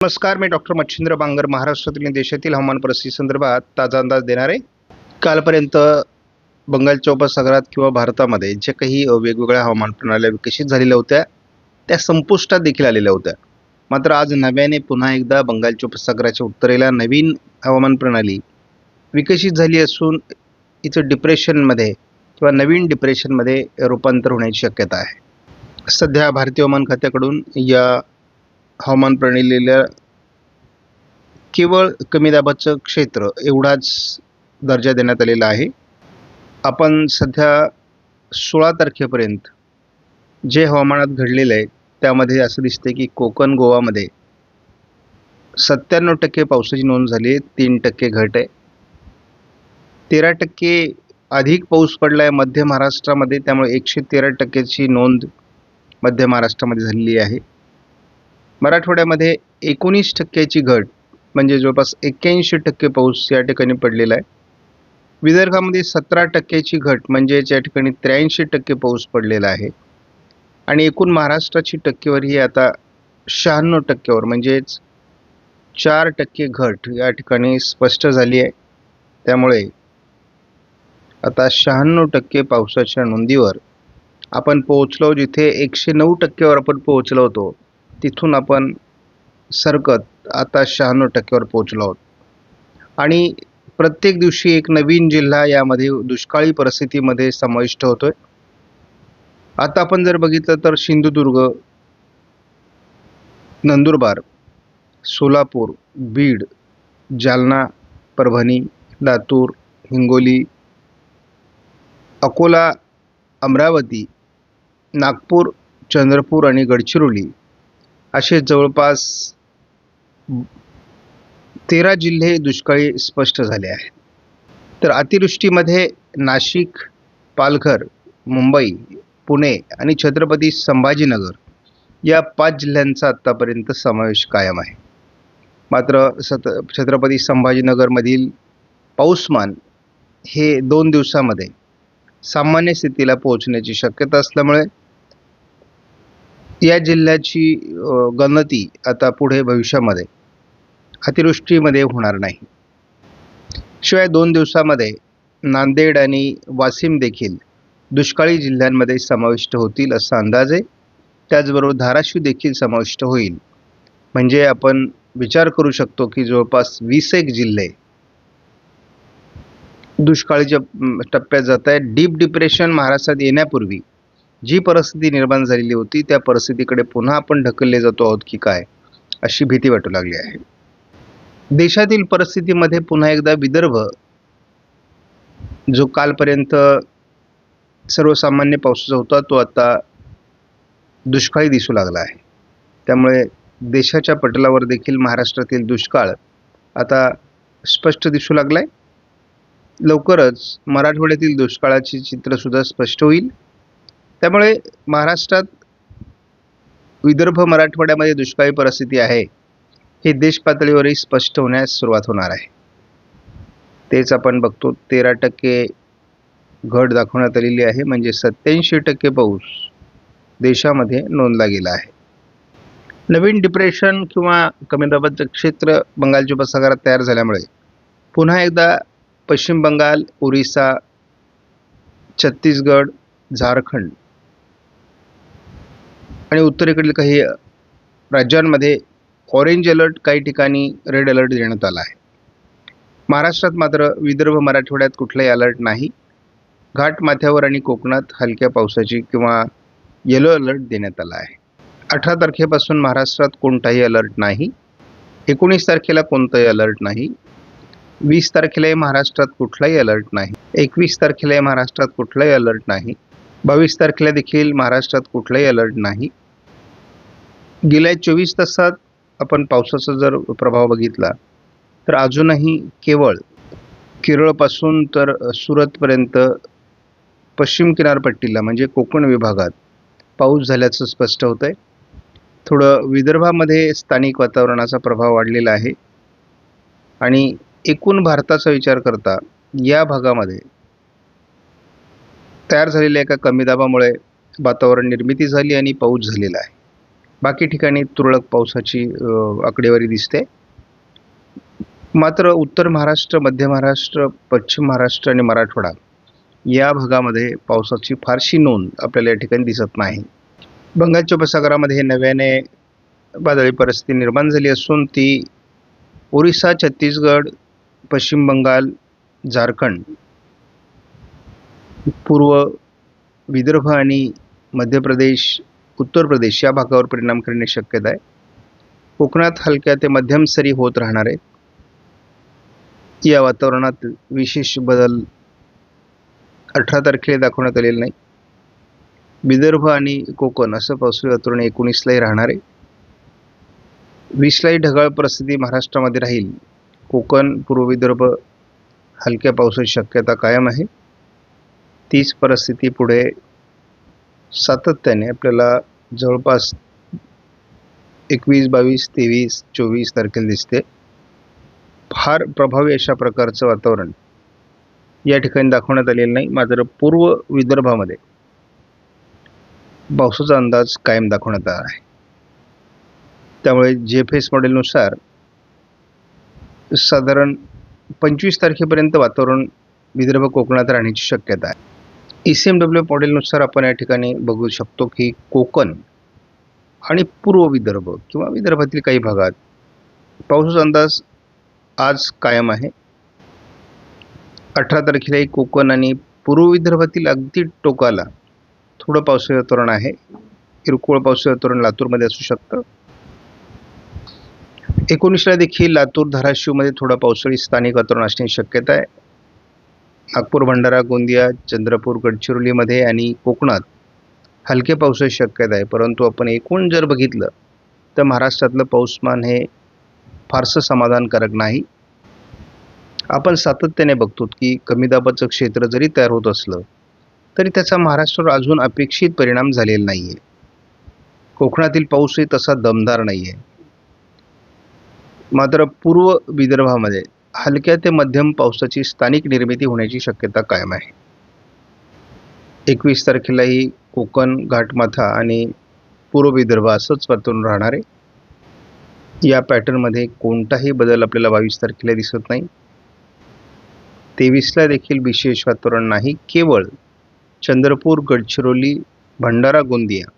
नमस्कार, मी डॉक्टर मच्छिंद्र बांगर महाराष्ट्रातील आणि देशातील हवामान परिस्थिती संदर्भात ताजा अंदाज देणार आहे. कालपर्यंत बंगालच्या उपसागरात किंवा भारतामध्ये जे काही वेगवेगळ्या हवामान प्रणाल्या विकसित झालेल्या होत्या त्या संपुष्टात देखील आलेल्या होत्या. मात्र आज नव्याने पुन्हा एकदा बंगालच्या उपसागराच्या उत्तरेला नवीन हवामान प्रणाली विकसित झाली असून इथं डिप्रेशनमध्ये किंवा नवीन डिप्रेशनमध्ये रूपांतर होण्याची शक्यता आहे. सध्या भारतीय हवामान खात्याकडून या हवामान प्रणालीला केवळ कमी दाबाचं क्षेत्र एवढाच दर्जा देण्यात आलेला आहे. आपण सध्या 16 तारखेपर्यंत जे हवामानात घडलेलं आहे त्यामध्ये असं दिसते की कोकण गोवामध्ये 97% पावसाची नोंद झाली आहे, 3% घट आहे. 13% अधिक पाऊस पडला आहे मध्य महाराष्ट्रामध्ये, त्यामुळे 113%ची नोंद मध्य महाराष्ट्रामध्ये झालेली आहे. मराठवाड्यामध्ये 19%ची घट म्हणजे जवळपास 81% पाऊस या ठिकाणी पडलेला आहे. विदर्भामध्ये 17%ची घट म्हणजे या ठिकाणी 83% पाऊस पडलेला आहे. आणि एकूण महाराष्ट्राची टक्केवारी ही आता 96%वर म्हणजेच 4% घट या ठिकाणी स्पष्ट झाली आहे. त्यामुळे आता 96% पावसाच्या नोंदीवर आपण पोहोचलो. जिथे 109%वर आपण पोहोचलो होतो तिथून आपण सरकत आता 96%वर पोहोचलो आहोत. आणि प्रत्येक दिवशी एक नवीन जिल्हा यामध्ये दुष्काळी परिस्थितीमध्ये समाविष्ट होतोय. आता आपण जर बघितलं तर सिंधुदुर्ग, नंदुरबार, सोलापूर, बीड, जालना, परभणी, लातूर, हिंगोली, अकोला, अमरावती, नागपूर, चंद्रपूर आणि गडचिरोली असे जवळपास 13 जिल्हे दुष्काळी स्पष्ट झाले आहेत. तर अतिवृष्टीमध्ये नाशिक, पालघर, मुंबई, पुणे आणि छत्रपती संभाजीनगर या 5 जिल्ह्यांचा आत्तापर्यंत समावेश कायम आहे. मात्र छत्रपती संभाजीनगरमधील पाऊसमान हे 2 दिवसामध्ये सामान्य स्थितीला पोहोचण्याची शक्यता असल्यामुळे या जिल्ह्याची गणती आता पुढे भविष्यामध्ये अतिवृष्टीमध्ये होणार नाही. शिवाय 2 दिवसामध्ये नांदेड आणि वाशिम देखील दुष्काळी जिल्ह्यांमध्ये समाविष्ट होतील असा अंदाज आहे. त्याचबरोबर धाराशिव देखील समाविष्ट होईल. म्हणजे आपण विचार करू शकतो की जवळपास 21 जिल्हे दुष्काळीच्या टप्प्यात जात आहेत. डीप डिप्रेशन महाराष्ट्रात येण्यापूर्वी जी परिस्थिती निर्माण झालेली होती त्या परिस्थितीकडे पुन्हा आपण ढकलले जातो आहोत की काय, अशी भीती वाटू लागली आहे. देशातील परिस्थितीमध्ये पुन्हा एकदा विदर्भ जो कालपर्यंत सर्वसामान्य पावसाचा होता तो आता दुष्काळी दिसू लागला आहे. त्यामुळे देशाच्या पटलावर देखील महाराष्ट्रातील दुष्काळ आता स्पष्ट दिसू लागलाय. लवकरच मराठवाड्यातील दुष्काळाचे चित्रसुद्धा स्पष्ट होईल. त्यामुळे महाराष्ट्रात विदर्भ मराठवाड्यामध्ये दुष्काळी परिस्थिती आहे हे देश पातळीवरही स्पष्ट होण्यास सुरुवात होणार आहे. तेच आपण बघतो. 13% घट दाखवण्यात आलेली आहे म्हणजे 87% पाऊस देशामध्ये नोंदला गेला आहे. नवीन डिप्रेशन किंवा कमी दाबाचं क्षेत्र बंगालच्या उपसागरात तयार झाल्यामुळे पुन्हा एकदा पश्चिम बंगाल, ओरिसा, छत्तीसगड, झारखंड आणि उत्तरेकडील काही राज्यांमध्ये ऑरेंज अलर्ट, काही ठिकाणी रेड अलर्ट देण्यात आला आहे. महाराष्ट्रात मात्र विदर्भ मराठवाड्यात कुठलाही अलर्ट नाही. घाट माथ्यावर आणि कोकणात हलक्या पावसाची किंवा येलो अलर्ट देण्यात आला आहे. 18 तारखेपासून महाराष्ट्रात कोणताही अलर्ट नाही. 19 तारखेला कोणताही अलर्ट नाही. 20 तारखेलाही महाराष्ट्रात कुठलाही अलर्ट नाही. 21 तारखेलाही महाराष्ट्रात कुठलाही अलर्ट नाही. 22 तारखेला देखील महाराष्ट्रात कुठलाही अलर्ट नाही. गेल्या 24 तासात आपण पावसाचा जर प्रभाव बघितला तर अजूनही केवळ केरळपासून तर सुरतपर्यंत पश्चिम किनारपट्टीला म्हणजे कोकण विभागात पाऊस झाल्याचं स्पष्ट होतं आहे. थोडं विदर्भामध्ये स्थानिक वातावरणाचा प्रभाव वाढलेला आहे. आणि एकूण भारताचा विचार करता या भागामध्ये तयार झालेल्या एका कमी दाबामुळे वातावरण निर्मिती झाली आणि पाऊस झालेला आहे. बाकी ठिकाणी तुरळक पावसाची आकडेवारी दिसते. मात्र उत्तर महाराष्ट्र, मध्य महाराष्ट्र, पश्चिम महाराष्ट्र आणि मराठवाडा या भागामध्ये पावसाची फारशी नोंद आपल्याला या ठिकाणी दिसत नाही. बंगालच्या उपसागरामध्ये नव्याने वादळी परिस्थिती निर्माण झाली असून ती ओरिसा, छत्तीसगड, पश्चिम बंगाल, झारखंड, पूर्व विदर्भ आणि मध्य प्रदेश, उत्तर प्रदेश या भागावर परिणाम करण्याची शक्यता आहे. कोकणात हलक्या ते मध्यम सरी होत राहणार आहेत. या वातावरणात विशेष बदल 18 तारखेला दाखवण्यात आलेला नाही. विदर्भ आणि कोकण असं पावसाळी वातावरण 19लाही राहणार आहे. 20लाही ढगाळ परिस्थिती महाराष्ट्रामध्ये राहील. कोकण, पूर्व विदर्भ हलक्या पावसाची शक्यता कायम आहे. तीच परिस्थिती पुढे सातत्याने आपल्याला जवळपास 21, 22, 23, 24 तारखेला दिसते. फार प्रभावी अशा प्रकारचं वातावरण या ठिकाणी दाखवण्यात आलेलं नाही. मात्र पूर्व विदर्भामध्ये पावसाचा अंदाज कायम दाखवण्यात आला आहे. त्यामुळे GFS मॉडेलनुसार साधारण 25 तारखेपर्यंत वातावरण विदर्भ कोकणात राहण्याची शक्यता आहे. ECMW मॉडेलनुसार आपण या ठिकाणी बघू शकतो की कोकण आणि पूर्व विदर्भ किंवा विदर्भातील काही भागात पावसाचा अंदाज आज कायम आहे. 18 तारखेलाही कोकण आणि पूर्व विदर्भातील अगदी टोकाला थोडं पावसाळी वातावरण आहे. किरकोळ पावसाळी वातावरण लातूरमध्ये असू शकतं. 19ला देखील लातूर, धाराशिवमध्ये थोडं पावसाळी स्थानिक वातावरण असण्याची शक्यता आहे. नागपूर, भंडारा, गोंदिया, चंद्रपूर, गडचिरोलीमध्ये आणि कोकणात हलके पावसाची शक्यता आहे. परंतु आपण एकूण जर बघितलं तर महाराष्ट्रातलं पाऊसमान हे फारसं समाधानकारक नाही. आपण सातत्याने बघतो की कमी दाबाचं क्षेत्र जरी तयार होत असलं तरी त्याचा महाराष्ट्रावर अजून अपेक्षित परिणाम झालेला नाही आहे. कोकणातील पाऊसही तसा दमदार नाही आहे. मात्र पूर्व विदर्भामध्ये हलक्या ते मध्यम पावसाची स्थानिक निर्मिती होण्याची शक्यता कायम आहे. 21 तारखेलाही कोकण, घाटमाथा आणि पूर्व विदर्भ असंच वातावरण राहणार आहे. या पॅटर्नमध्ये कोणताही बदल आपल्याला 22 तारखेला दिसत नाही. 23ला देखील विशेष वातावरण नाही. केवळ चंद्रपूर, गडचिरोली, भंडारा, गोंदिया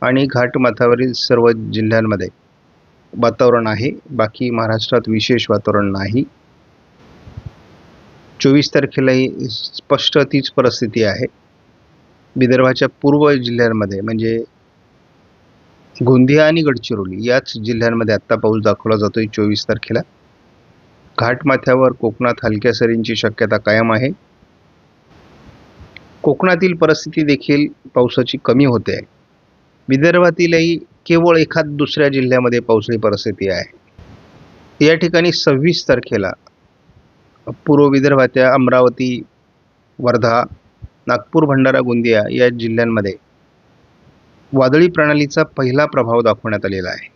आणि घाटमाथ्यावरील सर्व जिल्ह्यांमध्ये वातावरण आहे. बाकी महाराष्ट्रात विशेष वातावरण नाही. 24 तारखेलाही स्पष्ट तीच परिस्थिती आहे. विदर्भाच्या पूर्व जिल्ह्यांमध्ये म्हणजे गोंदिया आणि गडचिरोली याच जिल्ह्यांमध्ये आत्ता पाऊस दाखवला जातोय 24 तारखेला. घाटमाथ्यावर कोकणात हलक्या सरींची शक्यता कायम आहे. कोकणातील परिस्थिती देखील पावसाची कमी होते आहे. विदर्भातीलही केवळ एखाद दुसऱ्या जिल्ह्यामध्ये पावसाळी परिस्थिती आहे. या ठिकाणी 26 तारखेला पूर्व विदर्भाच्या अमरावती, वर्धा, नागपूर, भंडारा, गोंदिया या जिल्ह्यांमध्ये वादळी प्रणालीचा पहिला प्रभाव दाखवण्यात आलेला आहे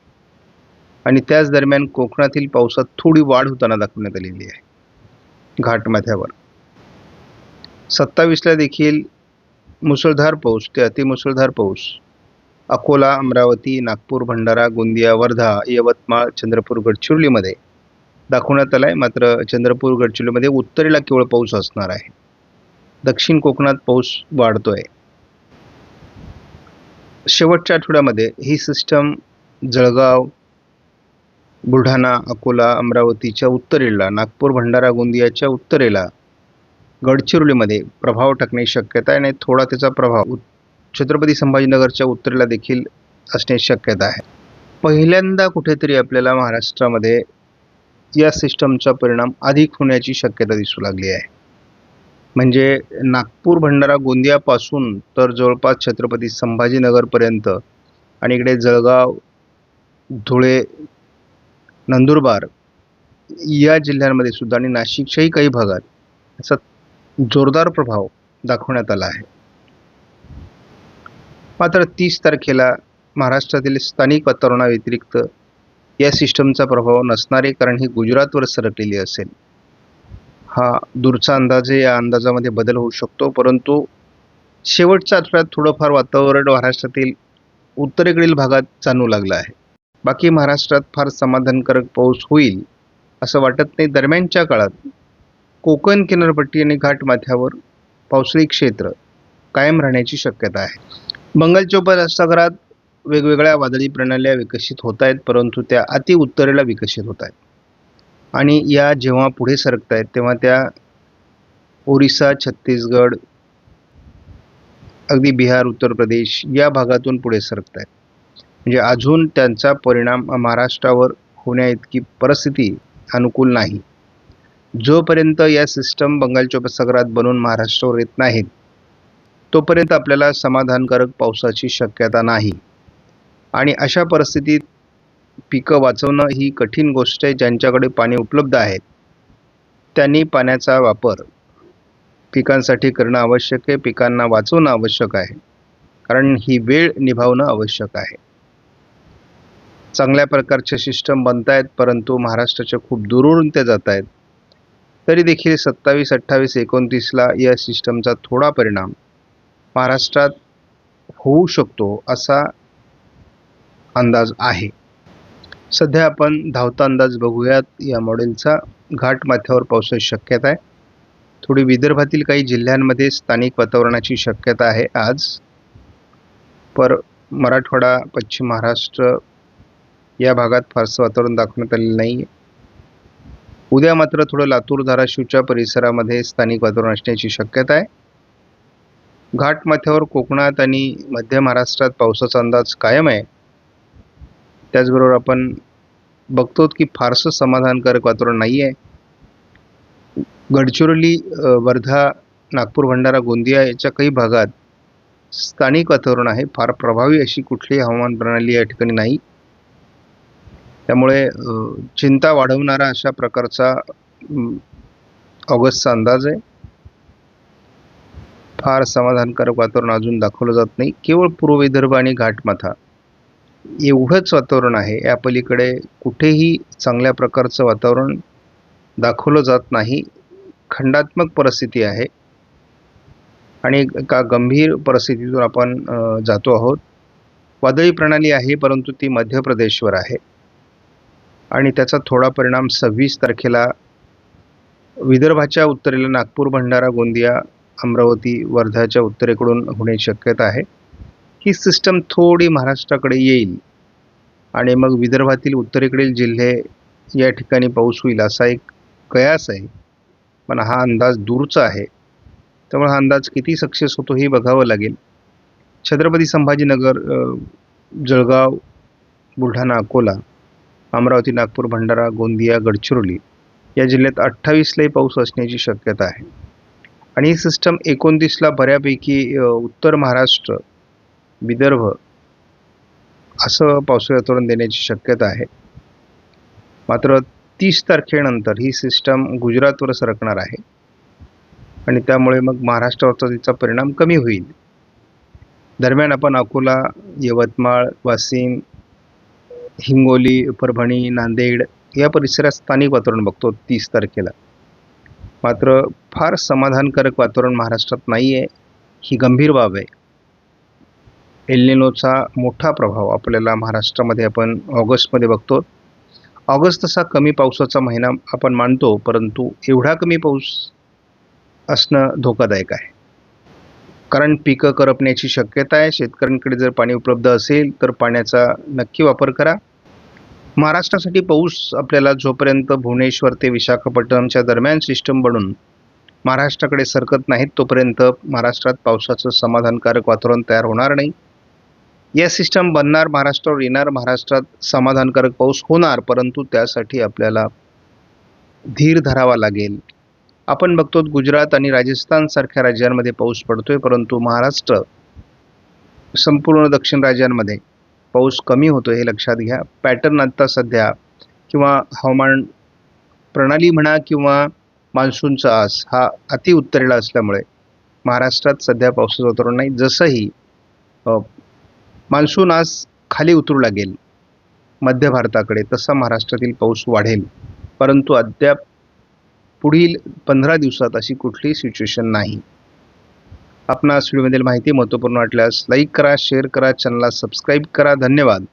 आणि त्याच दरम्यान कोकणातील पावसात थोडी वाढ होताना दाखवण्यात आलेली आहे. घाटमाथ्यावर 27ला देखील मुसळधार पाऊस ते अतिमुसळधार पाऊस अकोला, अमरावती, नागपूर, भंडारा, गोंदिया, वर्धा, यवतमाळ, चंद्रपूर, गडचिरोलीमध्ये दाखवण्यात आला आहे. मात्र चंद्रपूर, गडचिरोलीमध्ये उत्तरेला केवळ पाऊस असणार आहे. दक्षिण कोकणात पाऊस वाढतोय. शेवटच्या आठवड्यामध्ये ही सिस्टम जळगाव, बुलढाणा, अकोला, अमरावतीच्या उत्तरेला, नागपूर, भंडारा, गोंदियाच्या उत्तरेला, गडचिरोलीमध्ये प्रभाव टाकण्याची शक्यता आहे आणि थोडा त्याचा प्रभाव छत्रपती संभाजीनगरच्या उत्तरेला देखील असण्याची शक्यता आहे. पहिल्यांदा कुठेतरी आपल्याला महाराष्ट्रामध्ये या सिस्टमचा परिणाम अधिक होण्याची शक्यता दिसू लागली आहे. म्हणजे नागपूर, भंडारा, गोंदियापासून तर जवळपास छत्रपती संभाजीनगरपर्यंत आणि इकडे जळगाव, धुळे, नंदुरबार या जिल्ह्यांमध्ये सुद्धा आणि नाशिकच्याही काही भागात याचा जोरदार प्रभाव दाखवण्यात आला आहे. मात्र 30 तारखेला महाराष्ट्रातील स्थानिक वातावरणाव्यतिरिक्त या सिस्टमचा प्रभाव नसणार आहे, कारण ही गुजरातवर सरकलेली असेल. हा दूरचा अंदाज आहे. या अंदाजामध्ये बदल होऊ शकतो, परंतु शेवटच्या आठवड्यात थोडंफार वातावरण महाराष्ट्रातील उत्तरेकडील भागात जाणवू लागला आहे. बाकी महाराष्ट्रात फार समाधानकारक पाऊस होईल असं वाटत नाही. दरम्यानच्या काळात कोकण किनारपट्टी आणि घाटमाथ्यावर पावसाळी क्षेत्र कायम राहण्याची शक्यता आहे. बंगालच्या उपसागरात वेगवेगळ्या वादळी प्रणाल्या विकसित होत आहेत, परंतु त्या अति उत्तरेला विकसित होत आहेत आणि या जेव्हा पुढे सरकत आहेत तेव्हा त्या ओरिसा, छत्तीसगड, अगदी बिहार, उत्तर प्रदेश या भागातून पुढे सरकत आहेत. म्हणजे अजून त्यांचा परिणाम महाराष्ट्रावर होण्याइतकी परिस्थिती अनुकूल नाही. जोपर्यंत या सिस्टम बंगालच्या उपसागरात बनून महाराष्ट्रावर येत नाहीत तोपर्यंत आपल्याला समाधानकारक पावसाची शक्यता नाही. आणि अशा परिस्थितीत पिकं वाचवणं ही कठीण गोष्ट आहे. ज्यांच्याकडे पाणी उपलब्ध आहे त्यांनी पाण्याचा वापर पिकांसाठी करणं आवश्यक आहे. पिकांना वाचवणं आवश्यक आहे, कारण ही वेळ निभावणं आवश्यक आहे. चांगल्या प्रकारचे सिस्टम बनत आहेत, परंतु महाराष्ट्राच्या खूप दूरवरून ते जात आहेत. तरी देखील 27, 28, 29ला या सिस्टमचा थोडा परिणाम महाराष्ट्रात होऊ शकतो असा अंदाज आहे. सध्या आपण धावता अंदाज बघूयात या मॉडेलचा. घाटमाथ्यावर पावसाची शक्यता आहे. थोडी विदर्भातील काही जिल्ह्यांमध्ये स्थानिक वातावरणाची शक्यता आहे आज. पर मराठवाडा, पश्चिम महाराष्ट्र या भागात फारसं वातावरण दाखवण्यात आलेलं नाही. उद्या मात्र थोडं लातूर, धाराशिवच्या परिसरामध्ये स्थानिक वातावरण असण्याची शक्यता आहे. घाटमाथ्यावर कोकणात आणि मध्य महाराष्ट्रात पावसाचा अंदाज कायम आहे. त्याचबरोबर आपण बघतो की फारसं समाधानकारक वातावरण नाही आहे. गडचिरोली, वर्धा, नागपूर, भंडारा, गोंदिया याच्या काही भागात स्थानिक वातावरण आहे. फार प्रभावी अशी कुठलीही हवामान प्रणाली या ठिकाणी नाही. त्यामुळे चिंता वाढवणारा अशा प्रकारचा ऑगस्टचा अंदाज आहे. फार समाधानकारक वातावरण अजून दाखवलं जात नाही. केवळ पूर्व विदर्भ आणि घाटमाथा एवढंच वातावरण आहे. या पलीकडे कुठेही चांगल्या प्रकारचं वातावरण दाखवलं जात नाही. खंडात्मक परिस्थिती आहे आणि एका गंभीर परिस्थितीतून आपण जातो आहोत. वादळी प्रणाली आहे, परंतु ती मध्य प्रदेशवर आहे आणि त्याचा थोडा परिणाम 26 तारखेला विदर्भाच्या उत्तरेला नागपूर, भंडारा, गोंदिया, अमरावती, वर्धाच्या उत्तरेकडून होण्याची शक्यता आहे. ही सिस्टम थोडी महाराष्ट्राकडे येईल आणि मग विदर्भातील उत्तरेकडील जिल्हे या ठिकाणी पाऊस होईल असा एक कयास आहे. पण हा अंदाज दूरचा आहे, त्यामुळे हा अंदाज किती सक्सेस होतो हे बघावं लागेल. छत्रपती संभाजीनगर, जळगाव, बुलढाणा, अकोला, अमरावती, नागपूर, भंडारा, गोंदिया, गडचिरोली या जिल्ह्यात 28लाही पाऊस असण्याची शक्यता आहे. आणि ही सिस्टम 29ला बऱ्यापैकी उत्तर महाराष्ट्र, विदर्भ असं पावसाळी वातावरण देण्याची शक्यता आहे. मात्र 30 तारखेनंतर ही सिस्टम गुजरातवर सरकणार आहे आणि त्यामुळे मग महाराष्ट्रावरचा तिचा परिणाम कमी होईल. दरम्यान आपण अकोला, यवतमाळ, वाशिम, हिंगोली, परभणी, नांदेड या परिसरात स्थानिक वातावरण बघतो 30 तारखेला. मात्र फार समाधानकारक वातावरण महाराष्ट्रात नाही आहे. ही गंभीर बाब आहे. एल निनोचा मोठा प्रभाव आपल्याला महाराष्ट्रामध्ये आपण ऑगस्टमध्ये बघतो. ऑगस्ट तसा कमी पावसाचा महिना आपण मानतो, परंतु एवढा कमी पाऊस असणं धोकादायक आहे, कारण पिकं करपण्याची शक्यता आहे. शेतकऱ्यांकडे जर पाणी उपलब्ध असेल तर पाण्याचा नक्की वापर करा. महाराष्ट्रासाठी पाऊस आपल्याला जोपर्यंत भुवनेश्वर ते विशाखापट्टणमच्या दरम्यान सिस्टम बनून महाराष्ट्राकडे सरकत नाहीत तोपर्यंत महाराष्ट्रात पावसाचं समाधानकारक वातावरण तयार होणार नाही. या सिस्टम बनणार, महाराष्ट्रावर येणार, महाराष्ट्रात समाधानकारक पाऊस होणार, परंतु त्यासाठी आपल्याला धीर धरावा लागेल. आपण बघतो गुजरात आणि राजस्थान सारख्या राज्यांमध्ये पाऊस पडतोय, परंतु महाराष्ट्र, संपूर्ण दक्षिण राज्यांमध्ये पाऊस कमी होतो हे लक्षात घ्या. पॅटर्न आता सध्या किंवा हवामान प्रणाली म्हणा किंवा मान्सूनचा आस हा अति उत्तरेला असल्यामुळे महाराष्ट्रात सध्या पावसाचं वातावरण नाही. जसंही मान्सून आज खाली उतरू लागेल मध्य भारताकडे, तसा महाराष्ट्रातील पाऊस वाढेल, परंतु अद्याप पुढील 15 दिवसात अशी कुठलीही सिच्युएशन नाही. आपणास व्हिडिओमधील माहिती महत्त्वपूर्ण वाटल्यास लाईक करा, शेअर करा, चॅनलला सबस्क्राईब करा. धन्यवाद.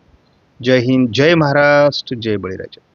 जय हिंद, जय महाराष्ट्र, जय बळीराजा.